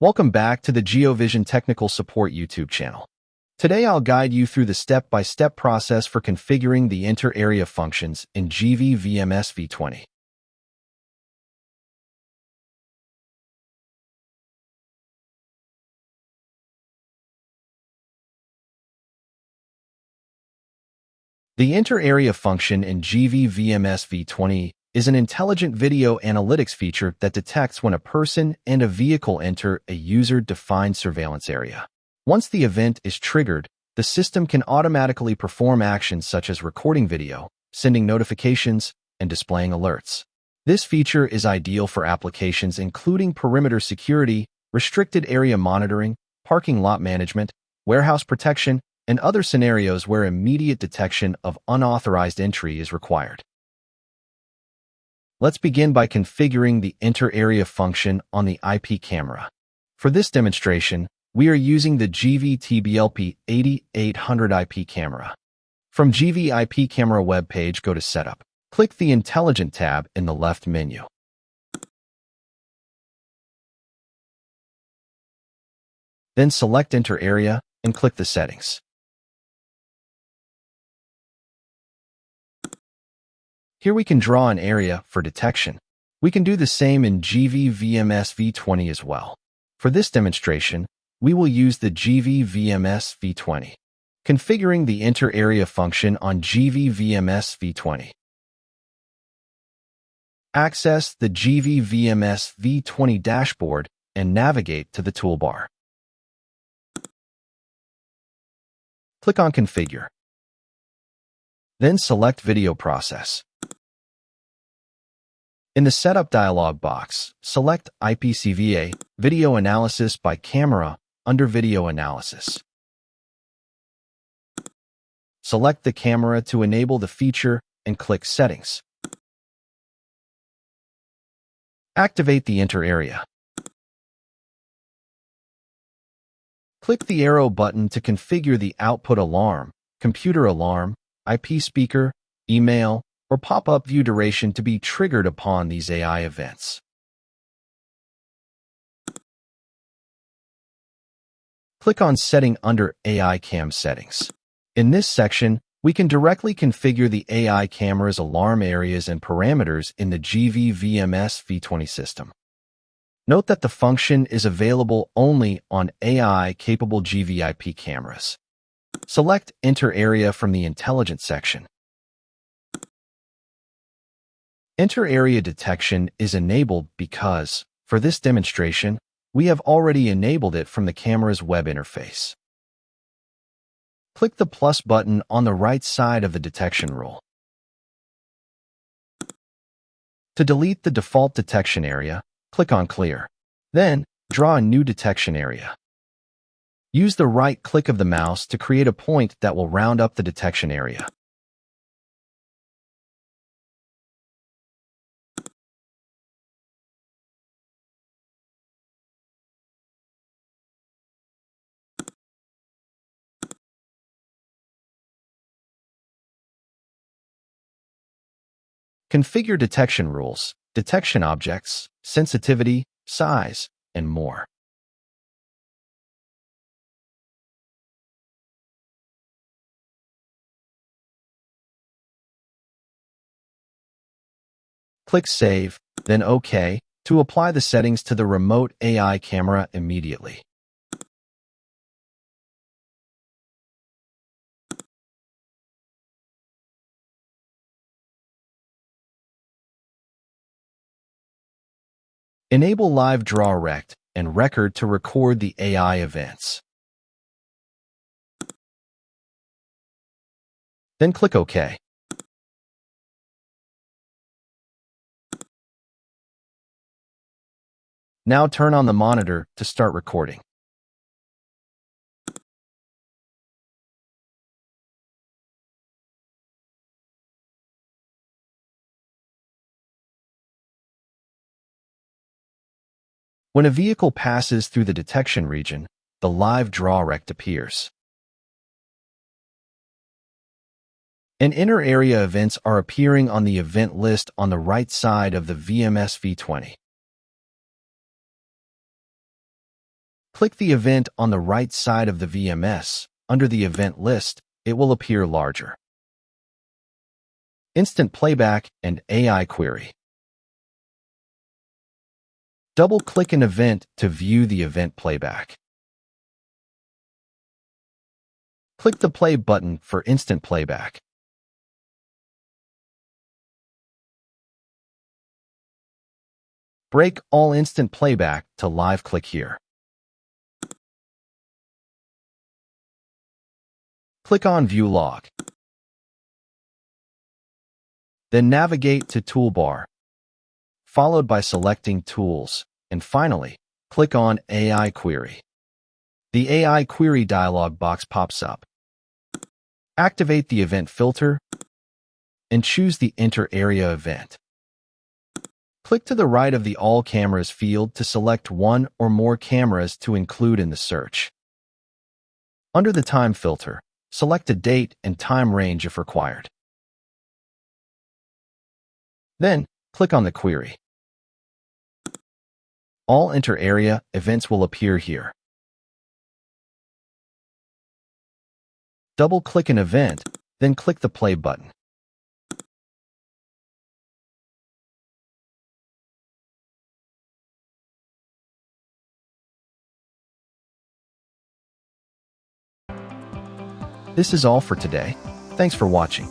Welcome back to the GeoVision Technical Support YouTube channel. Today I'll guide you through the step-by-step process for configuring the inter-area functions in GV-VMS V20. The inter-area function in GV-VMS V20 is an intelligent video analytics feature that detects when a person and a vehicle enter a user-defined surveillance area. Once the event is triggered, the system can automatically perform actions such as recording video, sending notifications, and displaying alerts. This feature is ideal for applications including perimeter security, restricted area monitoring, parking lot management, warehouse protection, and other scenarios where immediate detection of unauthorized entry is required. Let's begin by configuring the inter-area function on the IP camera. For this demonstration, we are using the GV-TBLP 8800 IP camera. From GV IP camera webpage, go to Setup. Click the Intelligent tab in the left menu. Then select Inter-Area and click the Settings. Here we can draw an area for detection. We can do the same in GV-VMS V20 as well. For this demonstration, we will use the GV-VMS V20. Configuring the inter-area function on GV-VMS V20. Access the GV-VMS V20 dashboard and navigate to the toolbar. Click on Configure. Then select Video Process. In the Setup dialog box, select IPCVA, Video Analysis by Camera, under Video Analysis. Select the camera to enable the feature and click Settings. Activate the inter-area. Click the arrow button to configure the output alarm, computer alarm, IP speaker, email, or pop-up view duration to be triggered upon these AI events. Click on Setting under AI Cam Settings. In this section, we can directly configure the AI camera's alarm areas and parameters in the GV-VMS V20 system. Note that the function is available only on AI-capable GV-IP cameras. Select Inter-Area from the Intelligent section. Inter-area detection is enabled because, for this demonstration, we have already enabled it from the camera's web interface. Click the plus button on the right side of the detection rule. To delete the default detection area, click on Clear. Then, draw a new detection area. Use the right click of the mouse to create a point that will round up the detection area. Configure detection rules, detection objects, sensitivity, size, and more. Click Save, then OK, to apply the settings to the remote AI camera immediately. Enable Live Draw Rect and Record to record the AI events. Then click OK. Now turn on the monitor to start recording. When a vehicle passes through the detection region, the live draw rect appears. And inter-area events are appearing on the event list on the right side of the VMS V20. Click the event on the right side of the VMS. Under the event list, it will appear larger. Instant Playback and AI Query. Double-click an event to view the event playback. Click the Play button for Instant Playback. Break all Instant Playback to Live. Click here. Click on View Log. Then navigate to Toolbar, followed by selecting Tools, and finally, click on AI Query. The AI Query dialog box pops up. Activate the event filter and choose the Enter Area event. Click to the right of the All Cameras field to select one or more cameras to include in the search. Under the Time filter, select a date and time range if required. Then, click on the query. All Enter Area events will appear here. Double-click an event, then click the Play button. This is all for today. Thanks for watching.